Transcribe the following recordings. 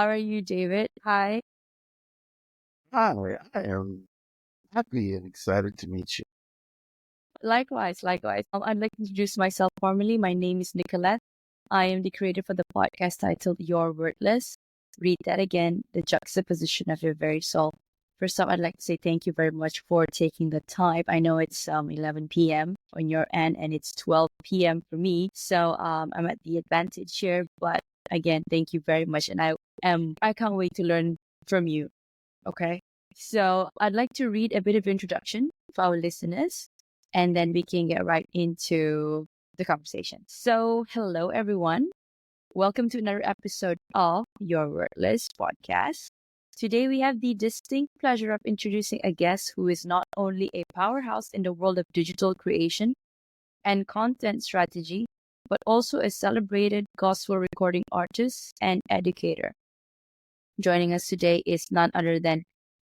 How are you, David? Hi. Hi, I am happy and excited to meet you. Likewise, likewise. I'd like to introduce myself formally. My name is Nicolette. I am the creator for the podcast titled You're Worthless. Read that again, the juxtaposition of your very soul. First off, I'd like to say thank you very much for taking the time. I know it's 11 p.m. on your end and it's 12 p.m. for me. So I'm at the advantage here. But again, thank you very much. And I can't wait to learn from you. Okay. So I'd like to read a bit of introduction for our listeners, and then we can get right into the conversation. So, hello, everyone. Welcome to another episode of Your Worthless podcast. Today, we have the distinct pleasure of introducing a guest who is not only a powerhouse in the world of digital creation and content strategy, but also a celebrated gospel recording artist and educator. Joining us today is none other than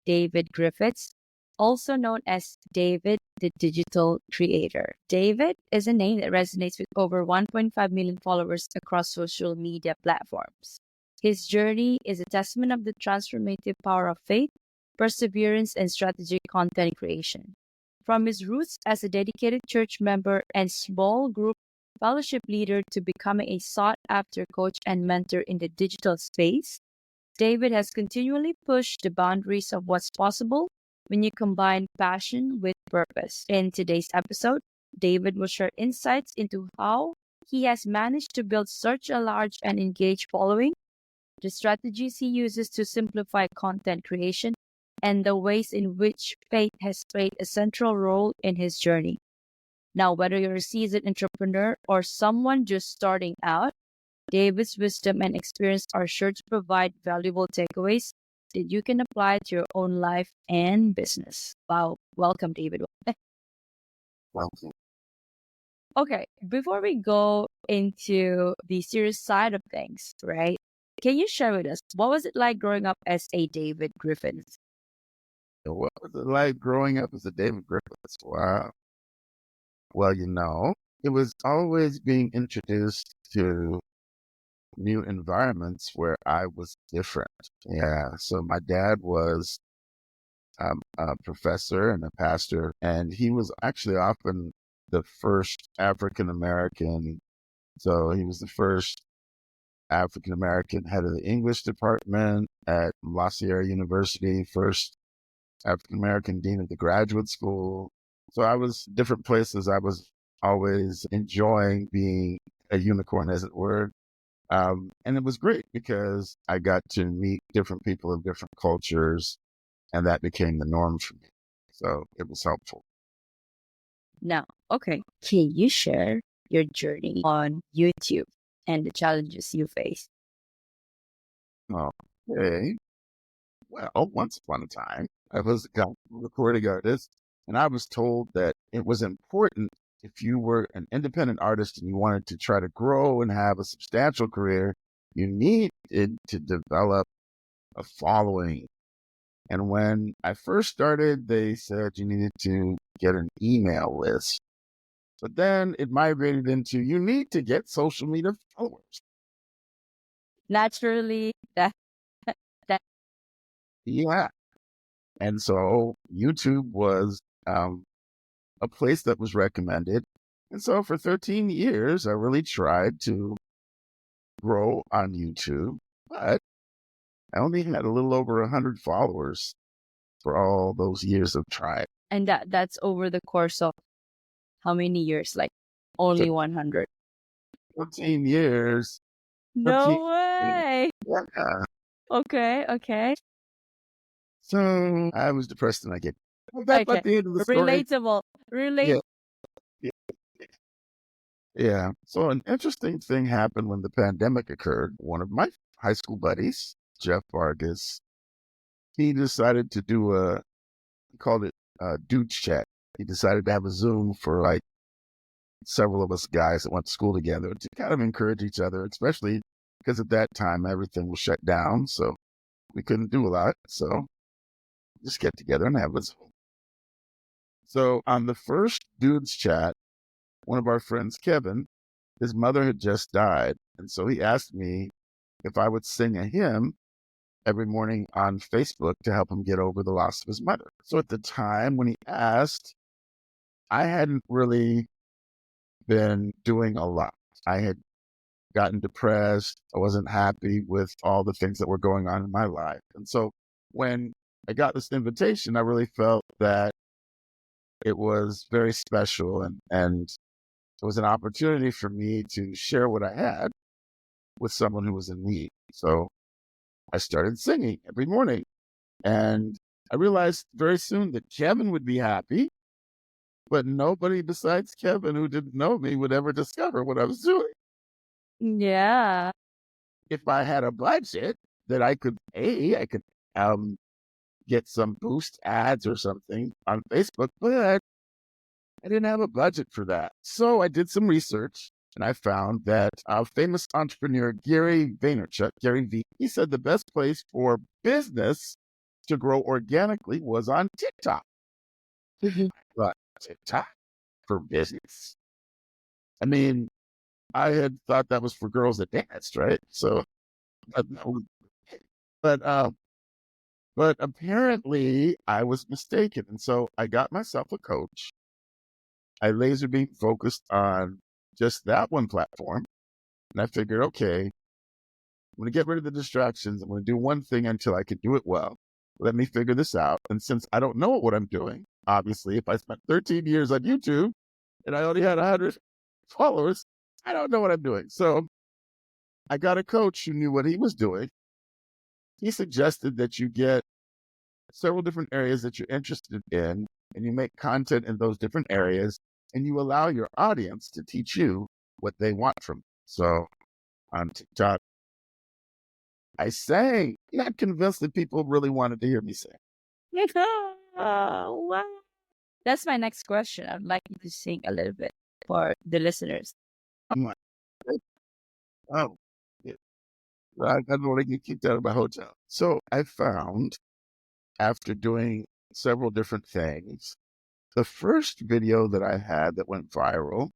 David Griffiths, also known as David the Digital Creator. David is a name that resonates with over 1.5 million followers across social media platforms. His journey is a testament of the transformative power of faith, perseverance, and strategic content creation. From his roots as a dedicated church member and small group fellowship leader to becoming a sought after coach and mentor in the digital space, David has continually pushed the boundaries of what's possible when you combine passion with purpose. In today's episode, David will share insights into how he has managed to build such a large and engaged following, the strategies he uses to simplify content creation, and the ways in which faith has played a central role in his journey. Now, whether you're a seasoned entrepreneur or someone just starting out, David's wisdom and experience are sure to provide valuable takeaways that you can apply to your own life and business. Wow. Welcome, David. Welcome. Okay. Before we go into the serious side of things, right? Can you share with us what was it like growing up as a David Griffiths? What was it like growing up as a David Griffiths? Wow. Well, it was always being introduced to new environments where I was different. Yeah. So my dad was a professor and a pastor, and he was actually often the first African American. So he was the first African American head of the English department at La Sierra University, first African American dean of the graduate school. So I was different places. I was always enjoying being a unicorn, as it were. And it was great because I got to meet different people of different cultures, and that became the norm for me. So it was helpful. Now, okay, can you share your journey on YouTube and the challenges you faced? Okay. Well, once upon a time, I was a gospel recording artist, and I was told that it was important if you were an independent artist and you wanted to try to grow and have a substantial career, you needed to develop a following. And when I first started, they said you needed to get an email list. But then it migrated into you need to get social media followers. Naturally, that Yeah. And so YouTube was a place that was recommended. And so for 13 years, I really tried to grow on YouTube, but I only had a little over 100 followers for all those years of trying. and that's over the course of how many years? Like So only 100. 13 years, 13, No way. yeah. Okay, okay. So I was depressed and I get that's Okay. at the end of the story. Relatable. Relate. Yeah. Yeah. Yeah. So an interesting thing happened when the pandemic occurred. One of my high school buddies, Jeff Vargas, he decided to do he called it dudes chat. He decided to have a Zoom for like several of us guys that went to school together to kind of encourage each other, especially because at that time everything was shut down. So we couldn't do a lot. So just get together and have a Zoom. So on the first dudes chat, one of our friends, Kevin, his mother had just died. And so he asked me if I would sing a hymn every morning on Facebook to help him get over the loss of his mother. So at the time when he asked, I hadn't really been doing a lot. I had gotten depressed. I wasn't happy with all the things that were going on in my life. And so when I got this invitation, I really felt that it was very special and it was an opportunity for me to share what I had with someone who was in need. So I started singing every morning. And I realized very soon that Kevin would be happy, but nobody besides Kevin who didn't know me would ever discover what I was doing. Yeah. If I had a budget that I could pay, I could um, get some boost ads or something on Facebook, but I didn't have a budget for that. So I did some research and I found that famous entrepreneur Gary Vaynerchuk, Gary V, he said the best place for business to grow organically was on TikTok. Mhm. But TikTok for business? I mean, I had thought that was for girls that danced, right? So, but, no, but, uh, but apparently I was mistaken. And so I got myself a coach. I laser beam focused on just that one platform. And I figured, okay, I'm going to get rid of the distractions. I'm going to do one thing until I can do it well. Let me figure this out. And since I don't know what I'm doing, obviously, if I spent 13 years on YouTube and I only had 100 followers, I don't know what I'm doing. So I got a coach who knew what he was doing. He suggested that you get several different areas that you're interested in and you make content in those different areas and you allow your audience to teach you what they want from you. So on TikTok, I sang, not convinced that people really wanted to hear me sing. Oh, wow. That's my next question. I'd like you to sing a little bit for the listeners. I'm like, oh, yeah, I don't want to get kicked out of my hotel. So I found after doing several different things, the first video that I had that went viral,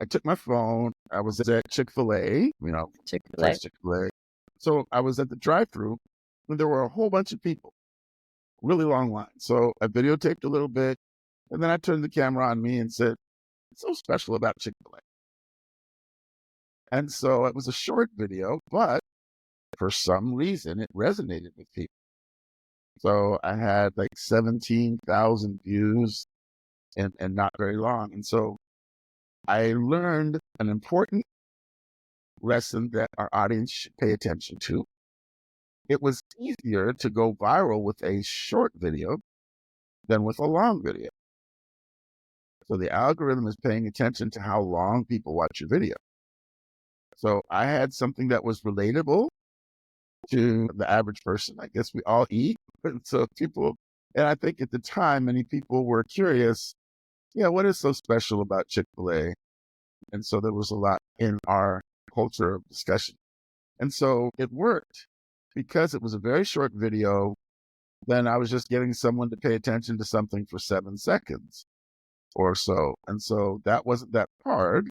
I took my phone. I was at Chick-fil-A, Chick-fil-A. first Chick-fil-A. So I was at the drive-thru and there were a whole bunch of people, really long line. So I videotaped a little bit and then I turned the camera on me and said, "What's so special about Chick-fil-A?" And so it was a short video, but for some reason it resonated with people. So I had like 17,000 views and not very long. And so I learned an important lesson that our audience should pay attention to. It was easier to go viral with a short video than with a long video. So the algorithm is paying attention to how long people watch your video. So I had something that was relatable to the average person. I guess we all eat. And so and I think at the time, many people were curious, yeah, what is so special about Chick-fil-A? And so there was a lot in our culture of discussion. And so it worked because it was a very short video. Then I was just getting someone to pay attention to something for 7 seconds or so. And so that wasn't that hard.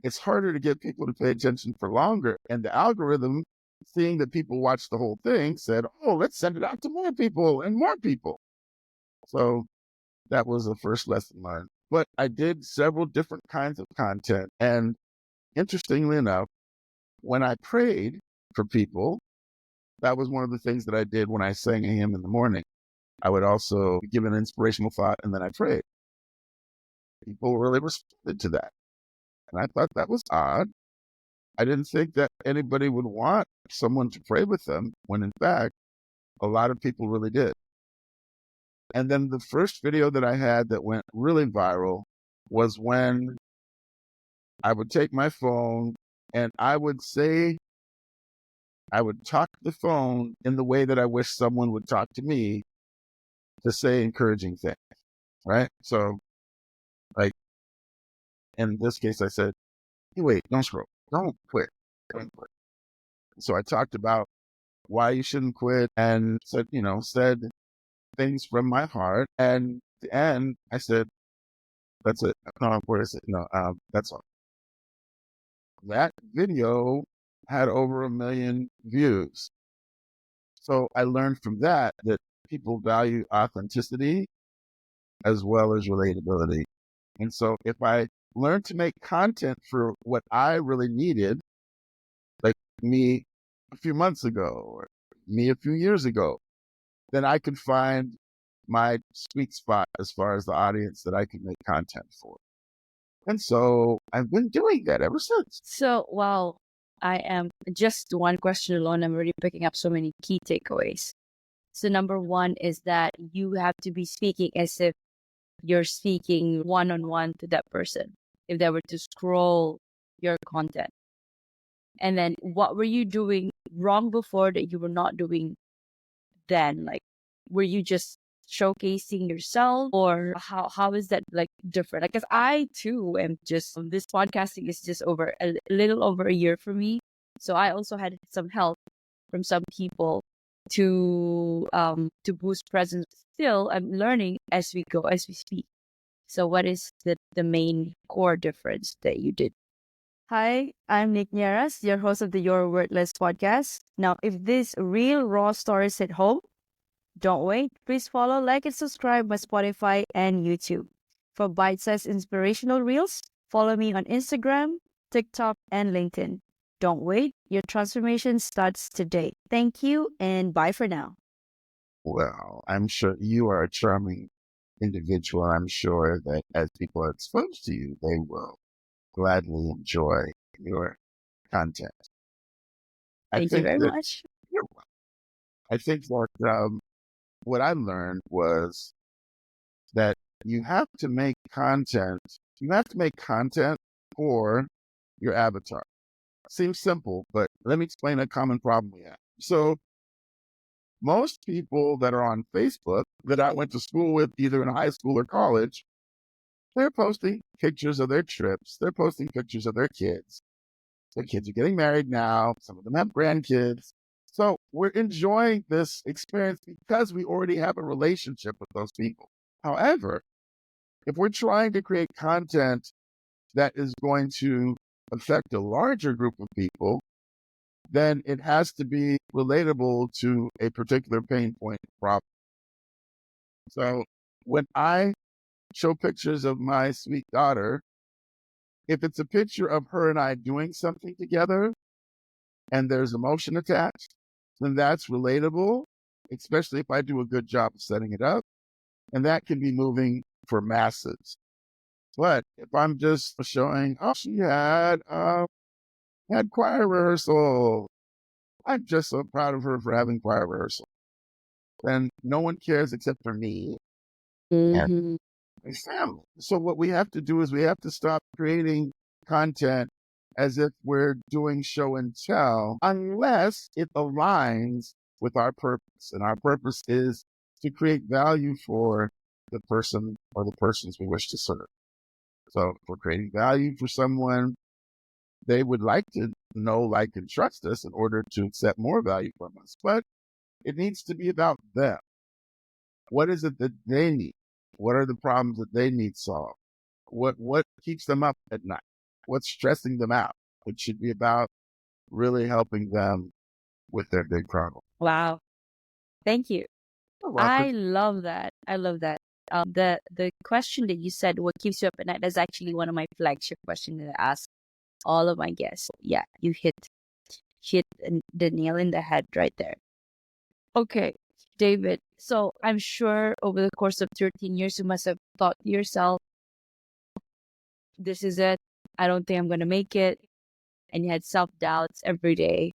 It's harder to get people to pay attention for longer. And the algorithm, seeing that people watched the whole thing, said, oh, let's send it out to more people and more people. So that was the first lesson learned. But I did several different kinds of content. And interestingly enough, when I prayed for people, that was one of the things that I did when I sang a hymn in the morning. I would also give an inspirational thought and then I prayed. People really responded to that. And I thought that was odd. I didn't think that anybody would want someone to pray with them when in fact, a lot of people really did. And then the first video that I had that went really viral was when I would take my phone and I would talk to the phone in the way that I wish someone would talk to me to say encouraging things, right? So, like, in this case, I said, hey, wait, don't scroll. Don't quit. Don't quit. So I talked about why you shouldn't quit and said things from my heart. And at the end, I said, that's it. No, where is it? No, that's all. That video had over 1 million views. So I learned from that people value authenticity as well as relatability. And so if I learn to make content for what I really needed, like me a few months ago or me a few years ago, then I could find my sweet spot as far as the audience that I can make content for. And so I've been doing that ever since. So, wow, I am just one question alone. I'm already picking up so many key takeaways. So, number one is that you have to be speaking as if you're speaking one on one to that person. If they were to scroll your content, and then what were you doing wrong before that you were not doing then? Like, were you just showcasing yourself, or how is that like different? Because I too am just this podcasting is just over a little over a year for me, so I also had some help from some people to boost presence. Still, I'm learning as we go, as we speak. So what is the main core difference that you did? Hi, I'm Nick Nieras, your host of the Your Wordless podcast. Now, if this real raw stories hit home, don't wait. Please follow, like, and subscribe my Spotify and YouTube. For bite-sized inspirational reels, follow me on Instagram, TikTok, and LinkedIn. Don't wait. Your transformation starts today. Thank you, and bye for now. Well, I'm sure you are a charming individual. I'm sure that as people are exposed to you, they will gladly enjoy your content. Thank you very much. I think what I learned was that you have to make content. You have to make content for your avatar. Seems simple, but let me explain a common problem we have. So most people that are on Facebook that I went to school with, either in high school or college, they're posting pictures of their trips. They're posting pictures of their kids. Their kids are getting married now. Some of them have grandkids. So we're enjoying this experience because we already have a relationship with those people. However, if we're trying to create content that is going to affect a larger group of people, then it has to be relatable to a particular pain point problem. So when I show pictures of my sweet daughter, if it's a picture of her and I doing something together and there's emotion attached, then that's relatable, especially if I do a good job of setting it up. And that can be moving for masses. But if I'm just showing, oh, she had choir rehearsal, I'm just so proud of her for having choir rehearsal. And no one cares except for me and Mm-hmm. my family. So what we have to do is we have to stop creating content as if we're doing show and tell, unless it aligns with our purpose. And our purpose is to create value for the person or the persons we wish to serve. So if we're creating value for someone, they would like to know, like, and trust us in order to accept more value from us. But it needs to be about them. What is it that they need? What are the problems that they need solved? What keeps them up at night? What's stressing them out? It should be about really helping them with their big problem. Wow. Thank you. You're welcome. I love that. I love that. The question that you said, what keeps you up at night, that's actually one of my flagship questions that I ask all of my guests. Yeah, you hit the nail in the head right there. Okay, David. So I'm sure over the course of 13 years, you must have thought to yourself, this is it. I don't think I'm going to make it. And you had self-doubts every day,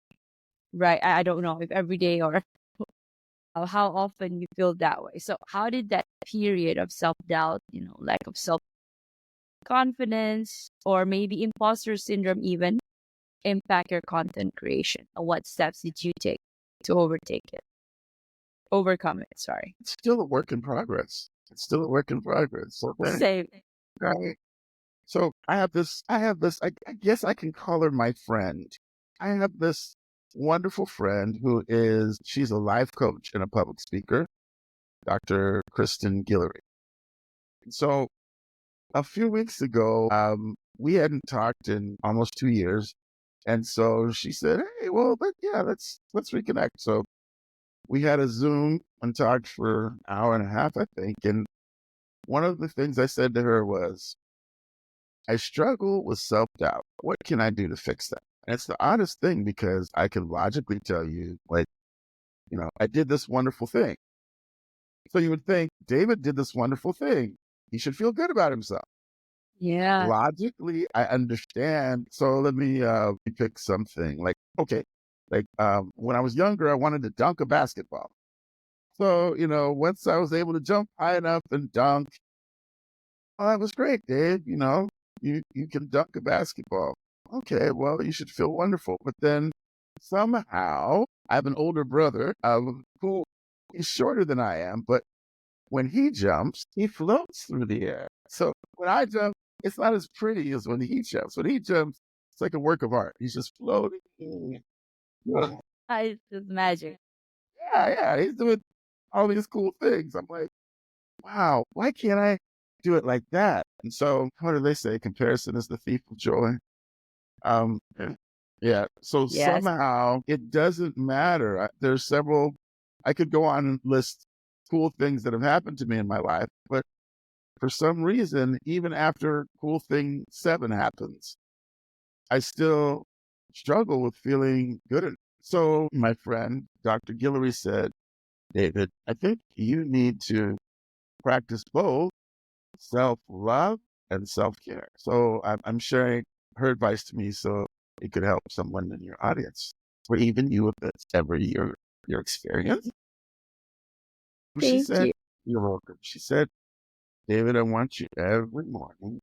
right? I don't know if every day or how often you feel that way. So how did that period of self-doubt, lack of self-confidence, or maybe imposter syndrome even impact your content creation? And what steps did you take to overcome it? Sorry. It's still a work in progress. It's still a work in progress. Okay. Same. Right. So I guess I can call her my friend. I have this wonderful friend she's a life coach and a public speaker, Dr. Kristen Guillory. So a few weeks ago, we hadn't talked in almost 2 years. And so she said, hey, well, let's reconnect. So We had a Zoom and talked for an hour and a half, I think. And one of the things I said to her was, I struggle with self-doubt. What can I do to fix that? And it's the oddest thing because I can logically tell you, like, I did this wonderful thing. So you would think David did this wonderful thing. He should feel good about himself. Yeah. Logically, I understand. So let me pick something like, okay, like when I was younger, I wanted to dunk a basketball. So, once I was able to jump high enough and dunk, oh, that was great, Dave. You can dunk a basketball. Okay, well, you should feel wonderful. But then somehow I have an older brother who is shorter than I am, but when he jumps, he floats through the air. So when I jump, it's not as pretty as when he jumps. When he jumps, it's like a work of art. He's just floating. Yeah, It's just magic. yeah. He's doing all these cool things. I'm like, wow, why can't I do it like that? And so, what do they say? Comparison is the thief of joy. Um, yeah. So Yes. somehow it doesn't matter. There's several. I could go on and list cool things that have happened to me in my life, but for some reason, even after cool thing 7 happens, I still struggle with feeling good. So my friend, Dr. Guillory said, David, I think you need to practice both self-love and self-care. So I'm sharing her advice to me so it could help someone in your audience, or even you if it's ever your experience. She Thank said, you. you're welcome. She said, David, I want you every morning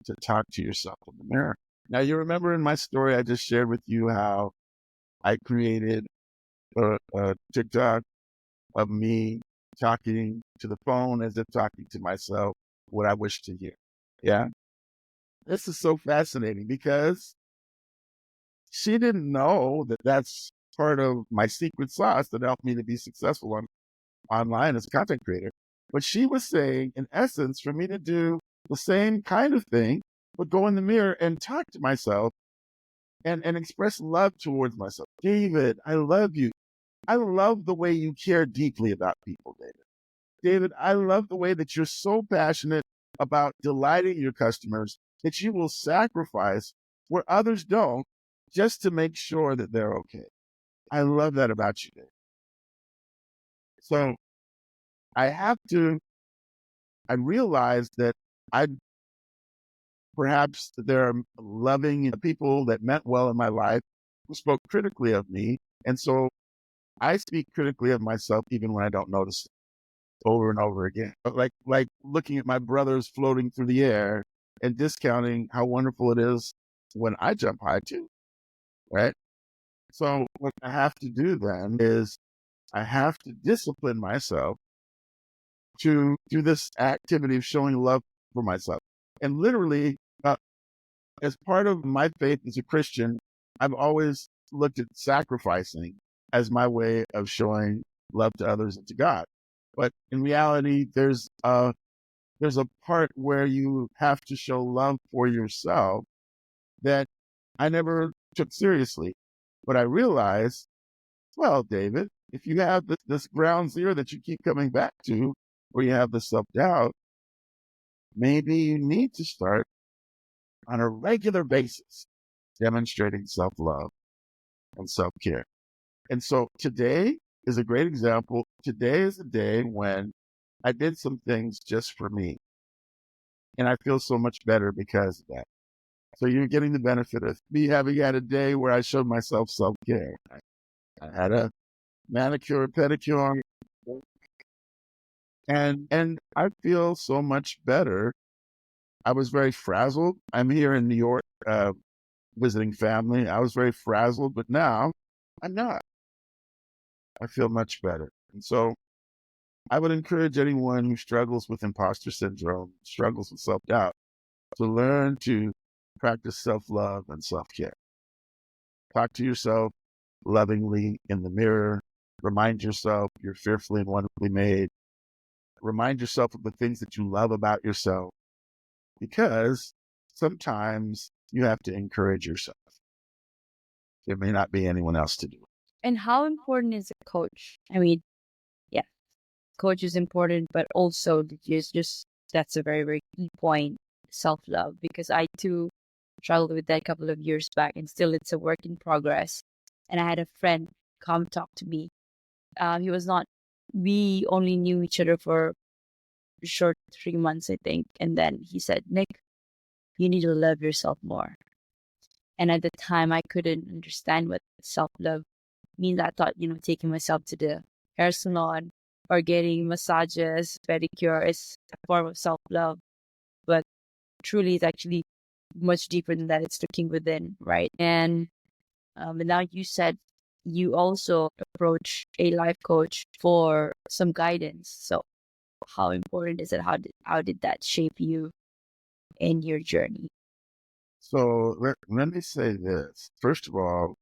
to talk to yourself in the mirror. Now, you remember in my story, I just shared with you how I created a TikTok of me talking to the phone as if talking to myself, what I wish to hear. Yeah. This is so fascinating because she didn't know that that's part of my secret sauce that helped me to be successful online as a content creator. But she was saying, in essence, for me to do the same kind of thing, but go in the mirror and talk to myself and express love towards myself. David, I love you. I love the way you care deeply about people, David. David, I love the way that you're so passionate about delighting your customers that you will sacrifice where others don't just to make sure that they're okay. I love that about you, David. So I realized that I perhaps there are loving people that meant well in my life who spoke critically of me. And so I speak critically of myself even when I don't notice it over and over again. Like looking at my brothers floating through the air and discounting how wonderful it is when I jump high too, right? So what I have to do then is I have to discipline myself to do this activity of showing love for myself. And literally, as part of my faith as a Christian, I've always looked at sacrificing as my way of showing love to others and to God. But in reality, there's a part where you have to show love for yourself that I never took seriously. But I realized, well, David, if you have this ground zero that you keep coming back to, where you have the self-doubt, maybe you need to start on a regular basis demonstrating self-love and self-care. And so today is a great example. Today is a day when I did some things just for me. And I feel so much better because of that. So you're getting the benefit of me having had a day where I showed myself self-care. I had a manicure, pedicure, and I feel so much better. I was very frazzled. I'm here in New York visiting family. I was very frazzled, but now I'm not. I feel much better. And so I would encourage anyone who struggles with imposter syndrome, struggles with self-doubt, to learn to practice self-love and self-care. Talk to yourself lovingly in the mirror. Remind yourself you're fearfully and wonderfully made. Remind yourself of the things that you love about yourself, because sometimes you have to encourage yourself. There may not be anyone else to do it. And how important is a coach? I mean, yeah, coach is important, but also just that's a very, very key point, self-love, because I too struggled with that a couple of years back, and still it's a work in progress. And I had a friend come talk to me. He was not, we only knew each other for a short 3 months, I think. And then he said, Nick, you need to love yourself more. And at the time, I couldn't understand what self-love means. I thought, taking myself to the hair salon or getting massages, pedicure is a form of self-love. But truly, it's actually much deeper than that. It's looking within, right? And now you said you also approach a life coach for some guidance. So how important is it? How did that shape you in your journey? So let me say this. First of all,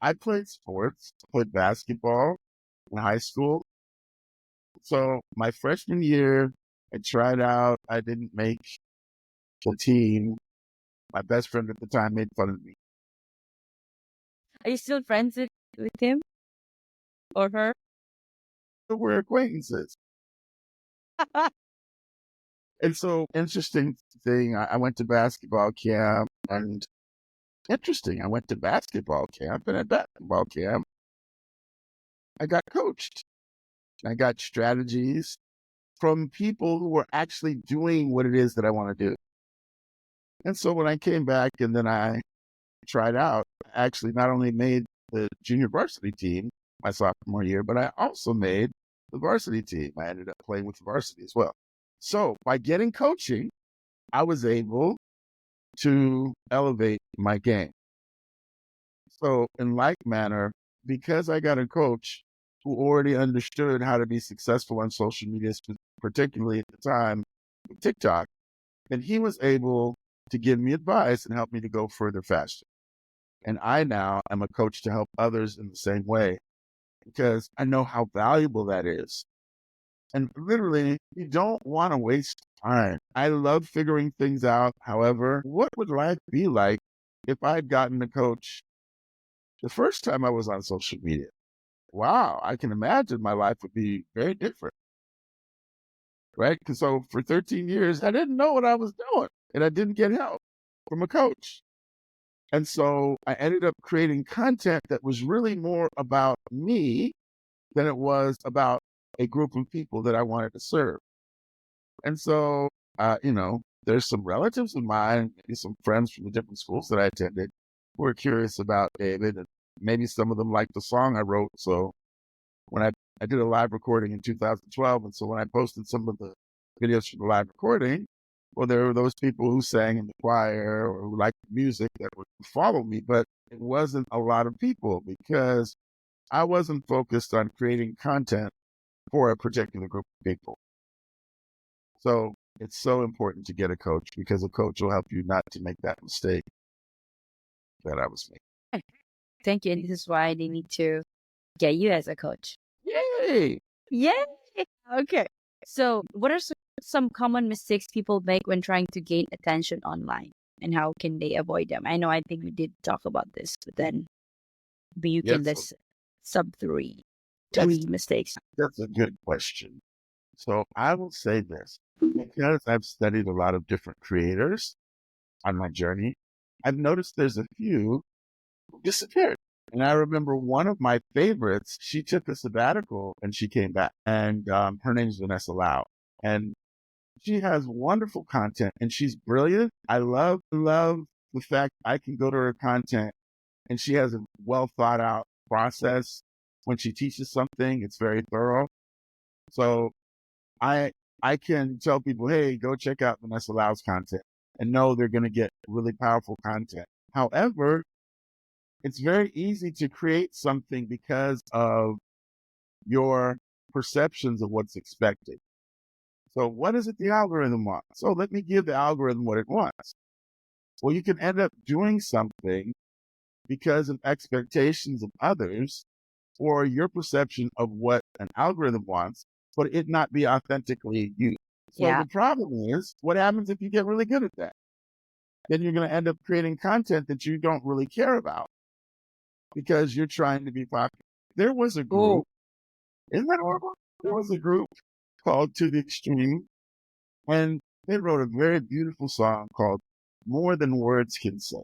I played sports, played basketball in high school. So my freshman year, I tried out. I didn't make the team. My best friend at the time made fun of me. Are you still friends with him or her? We're acquaintances. And so interesting thing, I went to basketball camp and interesting, I went to basketball camp and at basketball camp, I got coached. I got strategies from people who were actually doing what it is that I want to do. And so when I came back and then I tried out, I actually not only made the junior varsity team my sophomore year, but I also made the varsity team. I ended up playing with the varsity as well. So by getting coaching, I was able to elevate my game. So in like manner, because I got a coach who already understood how to be successful on social media, particularly at the time, with TikTok, then he was able to give me advice and help me to go further faster. And I now am a coach to help others in the same way because I know how valuable that is. And literally, you don't want to waste time. I love figuring things out. However, what would life be like if I'd gotten a coach the first time I was on social media? Wow, I can imagine my life would be very different, right? Because so for 13 years, I didn't know what I was doing and I didn't get help from a coach. And so I ended up creating content that was really more about me than it was about a group of people that I wanted to serve. And so, there's some relatives of mine, maybe some friends from the different schools that I attended who were curious about David. And maybe some of them liked the song I wrote. So when I did a live recording in 2012, and so when I posted some of the videos from the live recording, well, there were those people who sang in the choir or who liked music that would follow me, but it wasn't a lot of people because I wasn't focused on creating content for a particular group of people. So it's so important to get a coach because a coach will help you not to make that mistake that I was making. Thank you. And this is why they need to get you as a coach. Yay! Yay! Okay. So, what are some common mistakes people make when trying to gain attention online, and how can they avoid them? I think we did talk about this, but then you can Yes, list sub three that's mistakes. that's a good question. So I will say this because I've studied a lot of different creators on my journey. I've noticed there's a few who disappeared. And I remember one of my favorites, she took a sabbatical and she came back. And her name is Vanessa Lau. And she has wonderful content and she's brilliant. I love the fact I can go to her content and she has a well thought out process. When she teaches something, it's very thorough. So I I can tell people, hey, go check out Vanessa Lau's content and know they're going to get really powerful content. However, it's very easy to create something because of your perceptions of what's expected. So what is it the algorithm wants? So let me give the algorithm what it wants. Well, you can end up doing something because of expectations of others or your perception of what an algorithm wants, but it not be authentically you. So Yeah. the problem is, what happens if you get really good at that? Then you're going to end up creating content that you don't really care about because you're trying to be popular. There was a Oh, group, isn't that horrible? There was a group called To the Extreme, and they wrote a very beautiful song called More Than Words Can Say.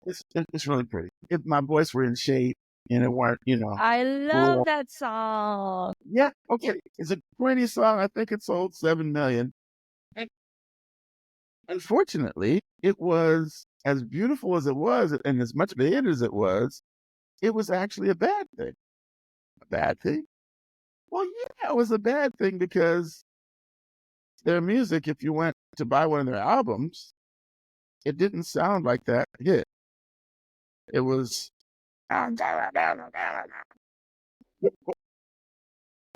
It's really pretty. If my voice were in shape and it weren't, I love full. that song. Yeah, okay. It's a pretty song. I think it sold 7 million. And unfortunately, it was as beautiful as it was and as much of a hit as it was actually a bad thing. A bad thing? Well, yeah, it was a bad thing because their music, if you went to buy one of their albums, it didn't sound like that hit. It was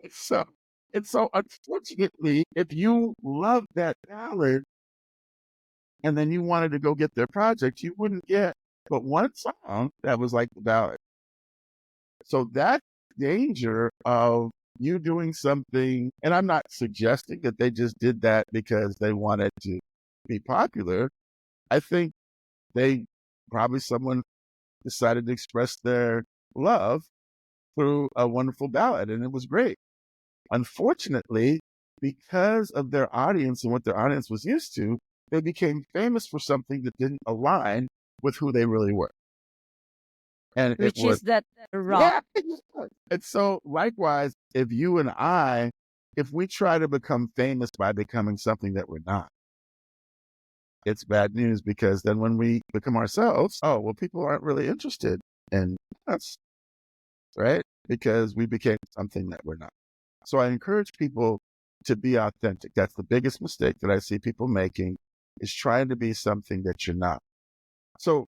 so and so unfortunately, if you love that ballad and then you wanted to go get their project, you wouldn't get but one song that was like the ballad. So that danger of you doing something, and I'm not suggesting that they just did that because they wanted to be popular. I think they probably someone decided to express their love through a wonderful ballad, and it was great. Unfortunately, because of their audience and what their audience was used to, they became famous for something that didn't align with who they really were. And it Which was, is that rock. yeah. And so, likewise, if we try to become famous by becoming something that we're not, it's bad news because then when we become ourselves, oh, well, people aren't really interested in us, right? Because we became something that we're not. So I encourage people to be authentic. That's the biggest mistake that I see people making is trying to be something that you're not. So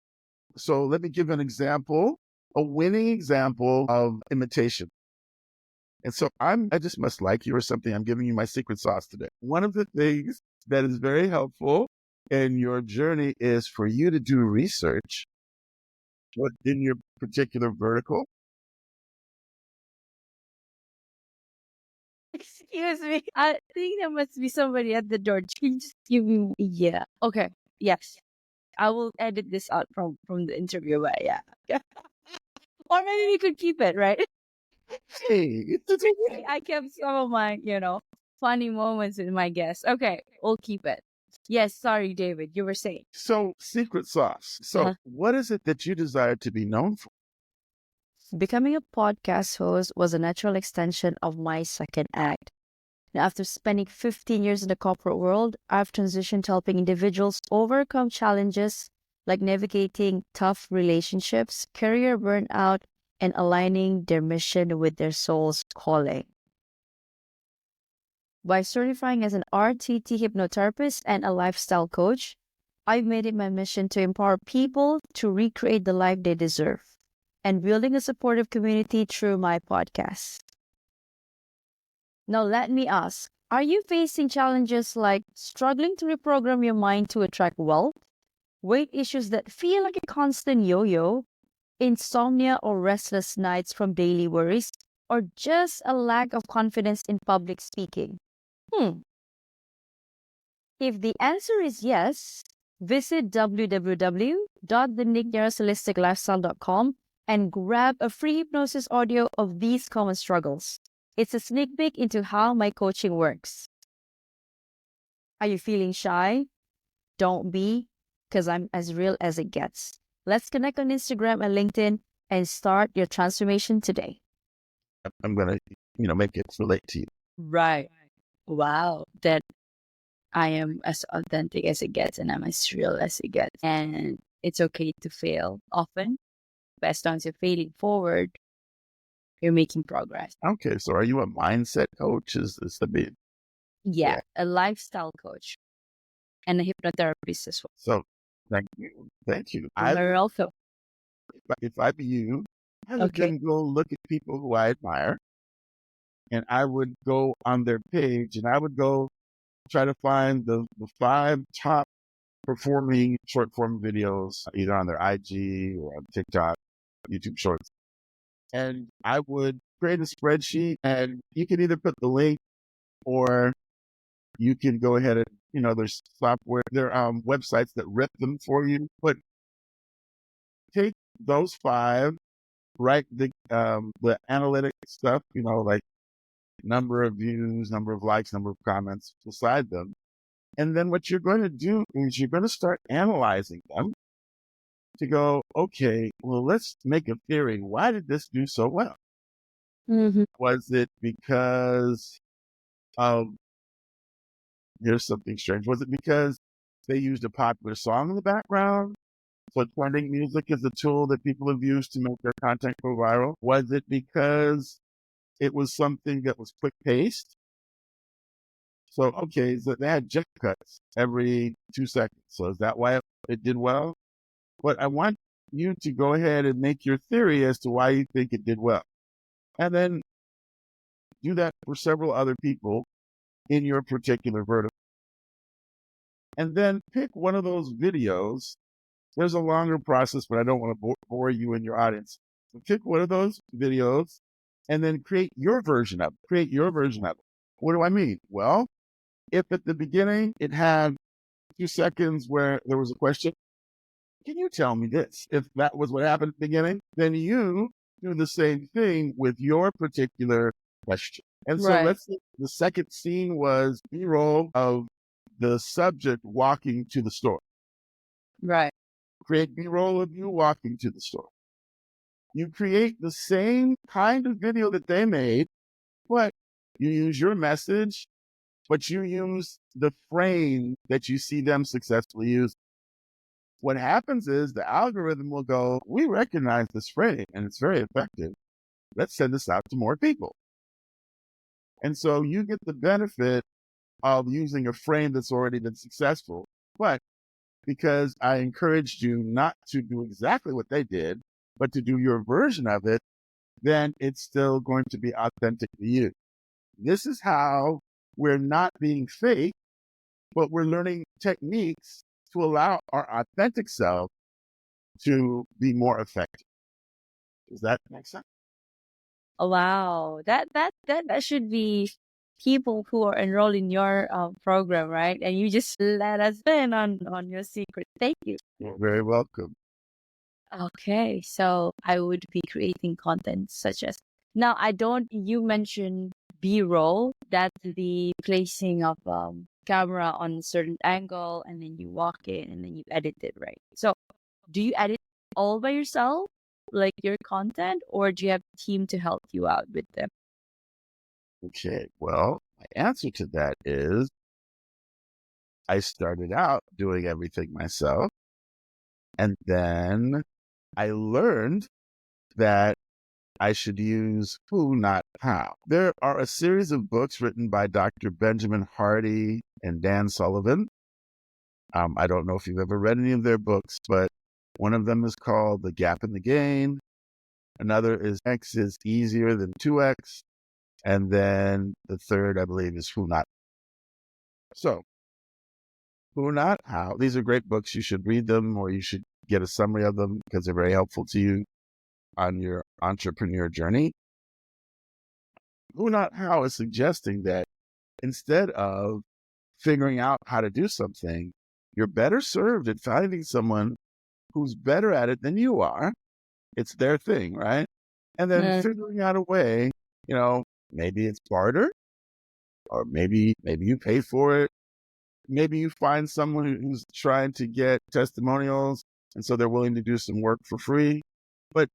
let me give an example, a winning example of imitation. And so I just must like you or something. I'm giving you my secret sauce today. One of the things that is very helpful in your journey is for you to do research in your particular vertical. Excuse me. I think there must be somebody at the door. Can you just give me? Yeah. Okay. Yes. I will edit this out from the interview, but yeah. Or maybe we could keep it, right? Hey, it's okay. I kept some of my, funny moments with my guests. Okay, we'll keep it. Yes, sorry, David, you were saying. So, secret sauce. So, Uh-huh. what is it that you desire to be known for? Becoming a podcast host was a natural extension of my second act. And after spending 15 years in the corporate world, I've transitioned to helping individuals overcome challenges like navigating tough relationships, career burnout, and aligning their mission with their soul's calling. By certifying as an RTT hypnotherapist and a lifestyle coach, I've made it my mission to empower people to recreate the life they deserve and building a supportive community through my podcast. Now, let me ask, are you facing challenges like struggling to reprogram your mind to attract wealth, weight issues that feel like a constant yo-yo, insomnia or restless nights from daily worries, or just a lack of confidence in public speaking? If the answer is yes, visit www.thenicknarasholisticlifestyle.com and grab a free hypnosis audio of these common struggles. It's a sneak peek into how my coaching works. Are you feeling shy? Don't be, because I'm as real as it gets. Let's connect on Instagram and LinkedIn and start your transformation today. I'm going to, make it relate to you. Right. Wow. That I am as authentic as it gets and I'm as real as it gets. And it's okay to fail often. But as long as you're failing forward, you're making progress. Okay, so are you a mindset coach? Is this the big? Yeah, a lifestyle coach and a hypnotherapist as well. So, thank you. You're welcome. If I be you, I would Okay. then go look at people who I admire, and I would go on their page, and I would go try to find the 5 top performing short form videos, either on their IG or on TikTok, YouTube Shorts. And I would create a spreadsheet, and you can either put the link or you can go ahead and, there's software, there are websites that rip them for you. But take those 5 write the analytic stuff, like number of views, number of likes, number of comments beside them. And then what you're going to do is you're going to start analyzing them to go, okay, well, let's make a theory. Why did this do so well? Mm-hmm. Was it because of, here's something strange. Was it because they used a popular song in the background? So trending music is a tool that people have used to make their content go viral. Was it because it was something that was quick paced? So, okay, so they had jump cuts every 2 seconds. So is that why it did well? But I want you to go ahead and make your theory as to why you think it did well. And then do that for several other people in your particular vertical. And then pick one of those videos. There's a longer process, but I don't want to bore you and your audience. So pick one of those videos and then create your version of it. Create your version of it. What do I mean? Well, if at the beginning it had 2 seconds where there was a question, can you tell me this? If that was what happened at the beginning, then you do the same thing with your particular question. And so Right. let's say the second scene was B-roll of the subject walking to the store. Right. Create B-roll of you walking to the store. You create the same kind of video that they made, but you use your message, but you use the frame that you see them successfully use. What happens is the algorithm will go, we recognize this frame and it's very effective. Let's send this out to more people. And so you get the benefit of using a frame that's already been successful. But because I encouraged you not to do exactly what they did, but to do your version of it, then it's still going to be authentic to you. This is how we're not being fake, but we're learning techniques to allow our authentic self to be more effective. Does that make sense? Oh, wow. That should be people who are enrolled in your program, right? And you just let us in on your secret. Thank you. You're very welcome. Okay, so I would be creating content such as now I don't you mentioned B-roll, that's the placing of camera on a certain angle and then you walk in and then you edit it, right? So do you edit all by yourself, like your content, or do you have a team to help you out with them? Okay. Well, my answer to that is I started out doing everything myself. And then I learned that I should use who, not how. There are a series of books written by Dr. Benjamin Hardy and Dan Sullivan. I don't know if you've ever read any of their books, but one of them is called The Gap in the Gain. Another is X is easier than 2X. And then the third, I believe, is Who Not. So, Who Not How. These are great books. You should read them or you should get a summary of them because they're very helpful to you on your entrepreneur journey. Who Not How is suggesting that instead of figuring out how to do something, you're better served at finding someone who's better at it than you are. It's their thing, right? And then Mm. figuring out a way, maybe it's barter, or maybe you pay for it. Maybe you find someone who's trying to get testimonials, and so they're willing to do some work for free. But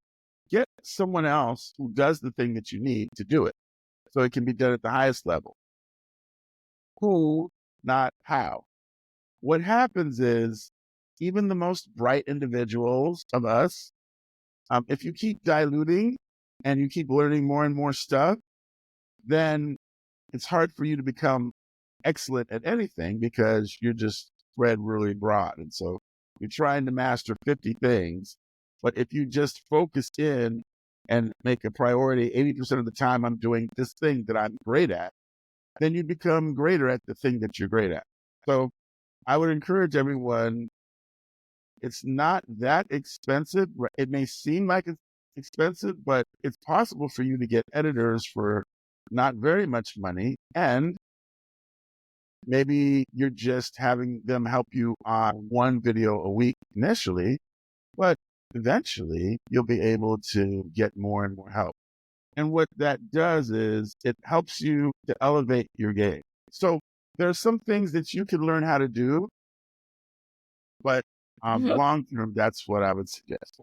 get someone else who does the thing that you need to do it, so it can be done at the highest level. Who, not how. What happens is, even the most bright individuals of us, if you keep diluting and you keep learning more and more stuff, then it's hard for you to become excellent at anything because you're just spread really broad. And so you're trying to master 50 things. But if you just focus in and make a priority, 80% of the time I'm doing this thing that I'm great at, then you become greater at the thing that you're great at. So I would encourage everyone, it's not that expensive. It may seem like it's expensive, but it's possible for you to get editors for not very much money. And maybe you're just having them help you on one video a week initially, but eventually you'll be able to get more and more help. And what that does is it helps you to elevate your game. So there are some things that you can learn how to do, but long term, that's what I would suggest.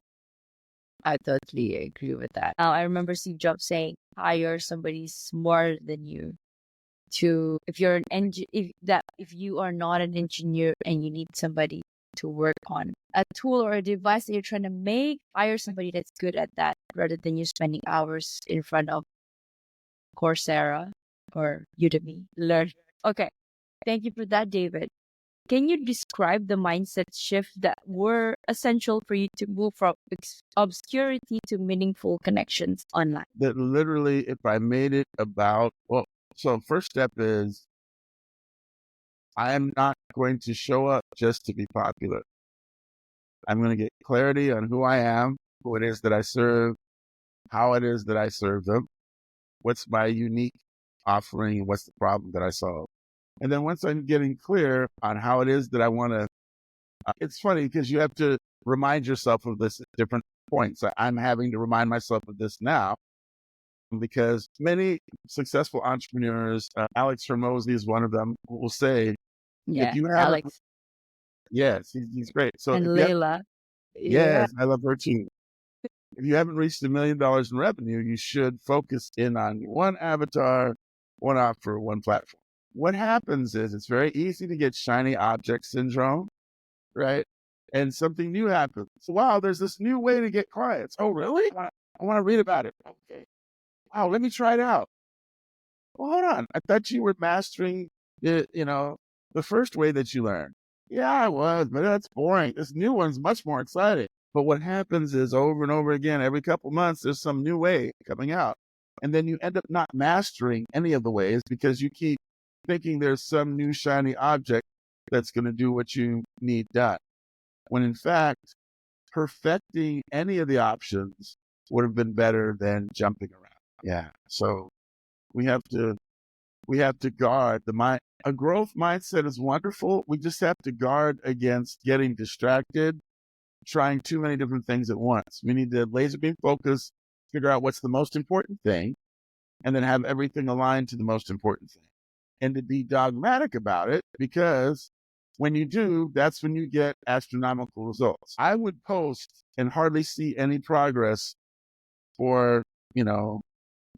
I totally agree with that. I remember Steve Jobs saying, hire somebody smarter than you to, if you're an if you are not an engineer and you need somebody to work on a tool or a device that you're trying to make, hire somebody that's good at that rather than you spending hours in front of Coursera or Udemy. Learn. Okay. Thank you for that, David. Can you describe the mindset shift that were essential for you to move from obscurity to meaningful connections online? That literally, if I made it about, well, so first step is I am not going to show up just to be popular. I'm going to get clarity on who I am, who it is that I serve, how it is that I serve them, what's my unique offering, and what's the problem that I solve. And then once I'm getting clear on how it is that I want to, it's funny because you have to remind yourself of this at different points. I'm having to remind myself of this now because many successful entrepreneurs, Alex Hormozy is one of them, who will say, if Yeah, you haven't, Alex yes, he's great. So and if you have, Layla. Yeah. yes, I love her too. If you haven't reached $1 million in revenue, you should focus in on one avatar, one offer, one platform. What happens is it's very easy to get shiny object syndrome, right? And something new happens. So, wow, there's this new way to get clients. Oh, really? I want to read about it. Okay. Wow, let me try it out. Well, hold on. I thought you were mastering the first way that you learned. Yeah, I was, but that's boring. This new one's much more exciting. But what happens is over and over again, every couple months, there's some new way coming out. And then you end up not mastering any of the ways because you keep thinking there's some new shiny object that's going to do what you need done. When in fact, perfecting any of the options would have been better than jumping around. Yeah. So we have to guard the mind. A growth mindset is wonderful. We just have to guard against getting distracted, trying too many different things at once. We need to laser beam focus, figure out what's the most important thing, and then have everything aligned to the most important thing. And to be dogmatic about it, because when you do, that's when you get astronomical results. I would post and hardly see any progress for,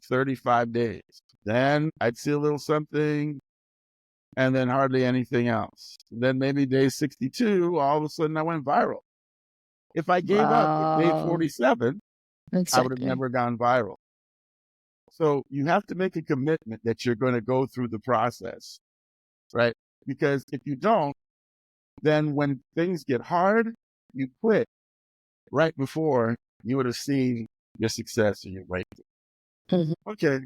35 days. Then I'd see a little something and then hardly anything else. Then maybe day 62, all of a sudden I went viral. If I gave up at day Wow. 47, I would have Exactly. never gone viral. So you have to make a commitment that you're going to go through the process, right? Because if you don't, then when things get hard, you quit right before you would have seen your success and your breakthrough. Mhm. Okay.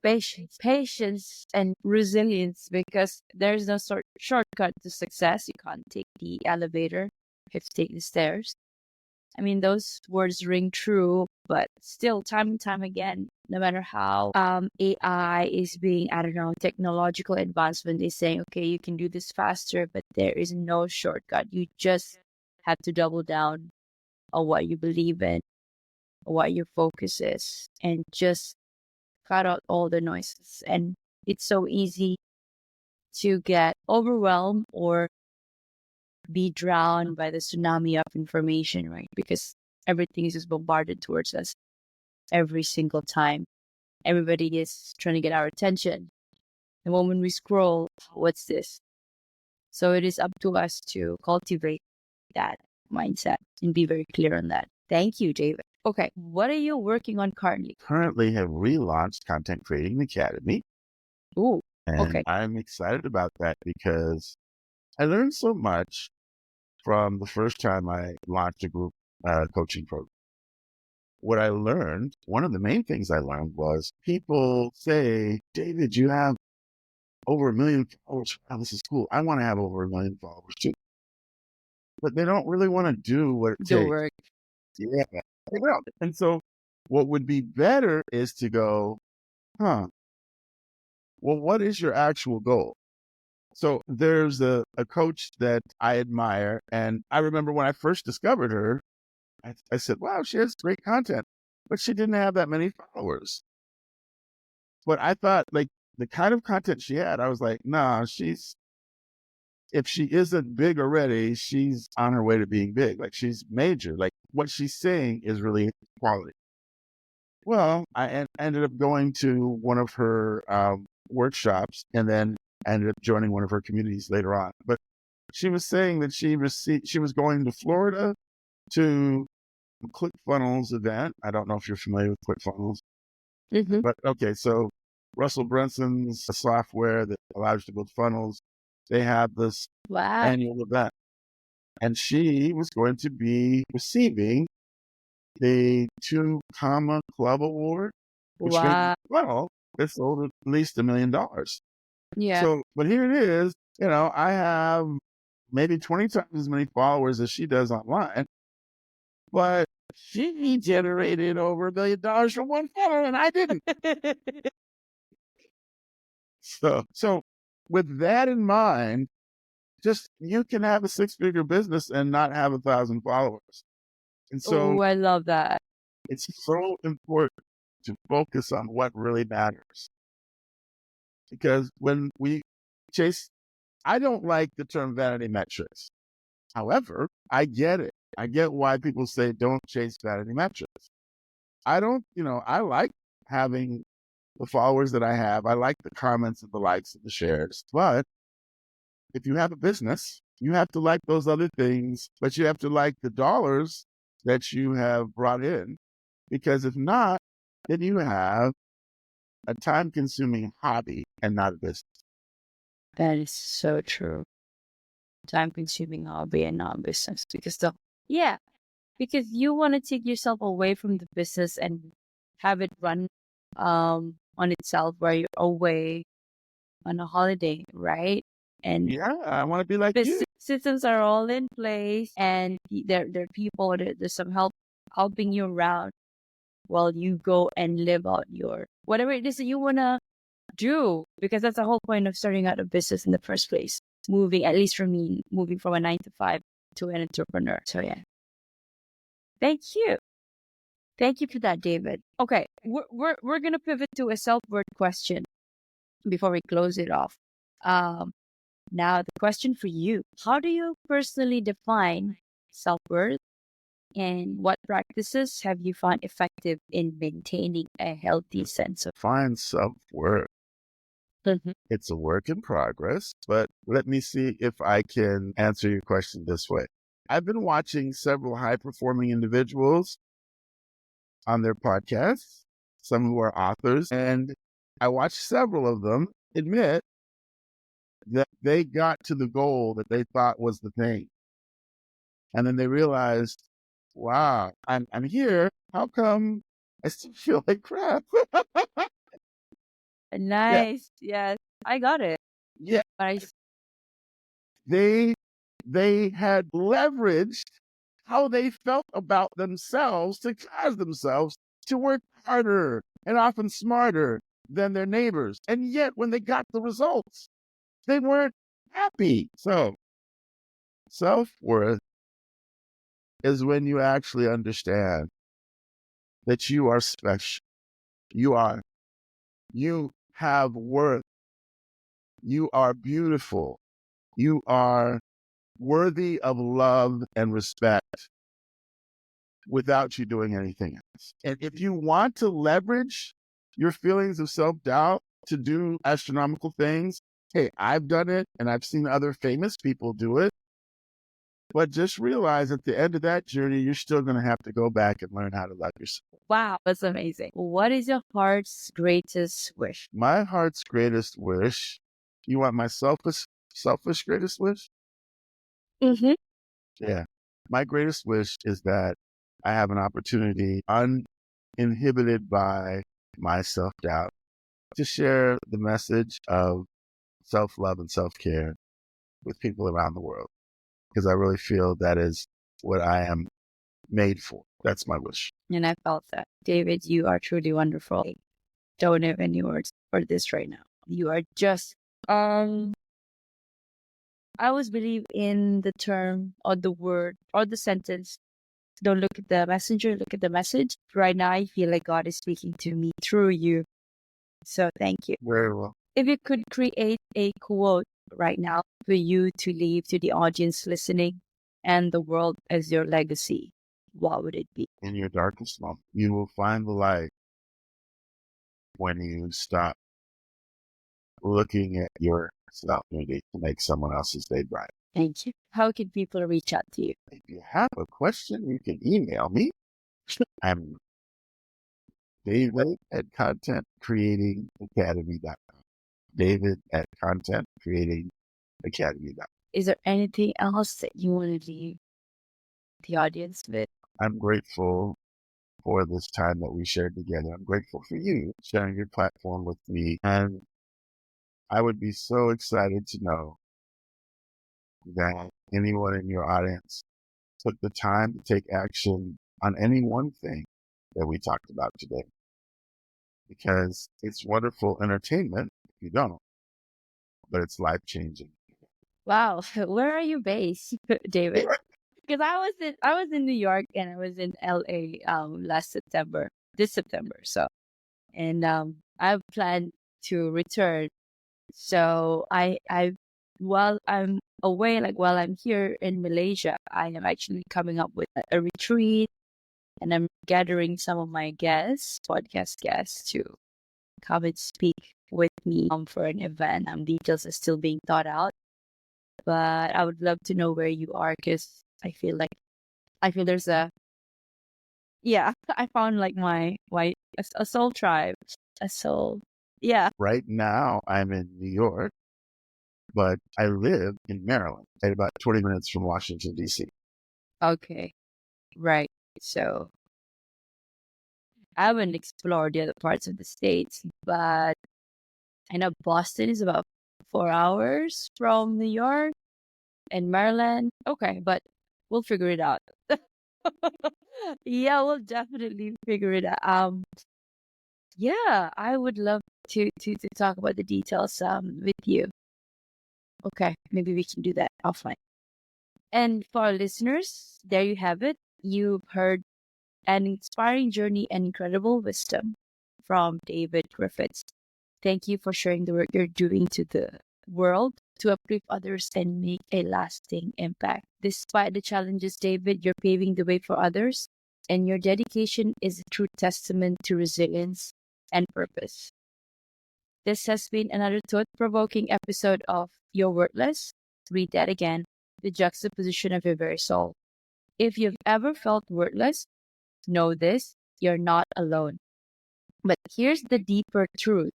Patience and resilience, because there's no shortcut to success. You can't take the elevator, you have to take the stairs. I mean, those words ring true, but still, time and time again, no matter how AI is being, I don't know, technological advancement is saying, okay, you can do this faster, but there is no shortcut. You just have to double down on what you believe in, what your focus is, and just cut out all the noises. And it's so easy to get overwhelmed or be drowned by the tsunami of information, right? Because everything is just bombarded towards us every single time. Everybody is trying to get our attention. The moment we scroll, what's this? So it is up to us to cultivate that mindset and be very clear on that. Thank you, David. Okay, what are you working on currently? Currently have relaunched Content Creating Academy. Ooh, And okay. I'm excited about that because I learned so much from the first time I launched a group coaching program. What I learned, one of the main things I learned was people say, David, you have over 1 million followers. Wow, this is cool. I want to have over 1 million followers too. But they don't really want to do what it The takes. work. Yeah, they don't. And so what would be better is to go, well, what is your actual goal? So there's a coach that I admire. And I remember when I first discovered her, I said, wow, she has great content, but she didn't have that many followers. But I thought, like, the kind of content she had, I was like, nah, if she isn't big already, she's on her way to being big. Like, she's major. Like, what she's saying is really quality. Well, I ended up going to one of her workshops, and then ended up joining one of her communities later on. But she was saying that she was going to Florida to ClickFunnels event. I don't know if you're familiar with ClickFunnels, Mm-hmm. but okay. So Russell Brunson's software that allows you to build funnels, they have this Wow. annual event, and she was going to be receiving the 2 Comma Club Award, which means, Wow. well, they sold at least $1 million. Yeah. So, but here it is, I have maybe 20 times as many followers as she does online, but she generated over $1 million from one follower and I didn't. So with that in mind, just you can have a 6-figure business and not have 1,000 followers. And so Oh, I love that. it's so important to focus on what really matters. Because when we chase, I don't like the term vanity metrics. However, I get it. I get why people say don't chase vanity metrics. I don't, I like having the followers that I have. I like the comments and the likes and the shares. But if you have a business, you have to like those other things, but you have to like the dollars that you have brought in. Because if not, then you have a time consuming hobby and not a business. That is so true. Time consuming hobby and not business. Because you want to take yourself away from the business and have it run on itself while you're away on a holiday, right? And Yeah, I want to be like the you. systems are all in place, and there are people, there's some helping you around while you go and live out your whatever it is that you wanna do, because that's the whole point of starting out a business in the first place. Moving, at least for me, moving from a 9 to 5 to an entrepreneur. So yeah, thank you. Thank you for that, David. Okay, we're gonna pivot to a self-worth question before we close it off. Um, Now the question for you: how do you personally define self-worth, and what practices have you found effective in maintaining a healthy sense of? Find self-worth. Mhm. It's a work in progress, but let me see if I can answer your question this way. I've been watching several high performing individuals on their podcasts, some who are authors, and I watched several of them admit that they got to the goal that they thought was the thing. And then they realized, wow, I'm here. How come I still feel like crap? Yeah, Nice. Yes, I got it. yeah. But They they had leveraged how they felt about themselves to cause themselves to work harder and often smarter than their neighbors. And yet when they got the results, they weren't happy. So self-worth is when you actually understand that you are special. You have worth. You are beautiful. You are worthy of love and respect without you doing anything else. And if you want to leverage your feelings of self-doubt to do astronomical things, hey, I've done it and I've seen other famous people do it. But just realize at the end of that journey, you're still going to have to go back and learn how to love yourself. wow, that's amazing. What is your heart's greatest wish? My heart's greatest wish, you want my selfish greatest wish? Mm-hmm. Yeah. My greatest wish is that I have an opportunity uninhibited by my self-doubt to share the message of self-love and self-care with people around the world. Because I really feel that is what I am made for. That's my wish. And I felt that. David, you are truly wonderful. I don't have any words for this right now. You are just um I always believe in the term or the word or the sentence, Don't look at the messenger, look at the message. Right now, I feel like God is speaking to me through you. So thank you. Very well. If you could create a quote right now for you to leave to the audience listening and the world as your legacy, what would it be? In your darkest moment, you will find the light when you stop looking at yourself to make someone else's day bright. Thank you. How can people reach out to you? If you have a question, you can email me. I'm David at contentcreatingacademy.com. David at contentcreatingacademy.com. Is there anything else that you want to leave the audience with? I'm grateful for this time that we shared together. I'm grateful for you sharing your platform with me. And I would be so excited to know that anyone in your audience took the time to take action on any one thing that we talked about today. Because it's wonderful entertainment if you don't, but it's life-changing. Wow, where are you based, David? Because I was in New York and I was in LA this September. So and I plan to return. So while I'm away, like while I'm here in Malaysia, I am actually coming up with a retreat, and I'm gathering some of my podcast guests, to come and speak with me for an event. Details are still being thought out, but I would love to know where you are, because I feel there's I found like a soul tribe, a soul. Yeah. Right now, I'm in New York, but I live in Maryland, at about 20 minutes from Washington, D.C. Okay. Right. So I haven't explored the other parts of the States, but I know Boston is about 4 hours from New York, and Maryland. Okay, but we'll figure it out. Yeah, we'll definitely figure it out. Yeah, I would love to talk about the details with you. Okay, maybe we can do that offline. And for our listeners, there you have it. You've heard an inspiring journey and incredible wisdom from David Griffiths. Thank you for sharing the work you're doing to the world to uplift others and make a lasting impact. Despite the challenges, David, you're paving the way for others, and your dedication is a true testament to resilience and purpose. This has been another thought-provoking episode of You're Worthless. Read that again, the juxtaposition of your very soul. If you've ever felt worthless, know this, you're not alone. But here's the deeper truth.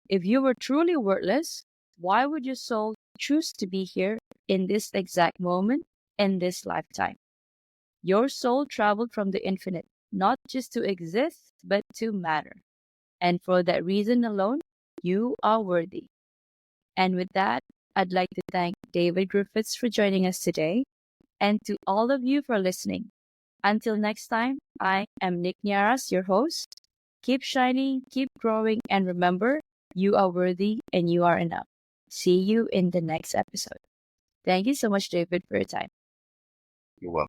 If you were truly worthless, why would your soul choose to be here in this exact moment, in this lifetime? Your soul traveled from the infinite, not just to exist, but to matter. And for that reason alone, you are worthy. And with that, I'd like to thank David Griffiths for joining us today, and to all of you for listening. Until next time, I am Nick Niaras, your host. Keep shining, keep growing, and remember, you are worthy and you are enough. See you in the next episode. Thank you so much, David, for your time. You're welcome.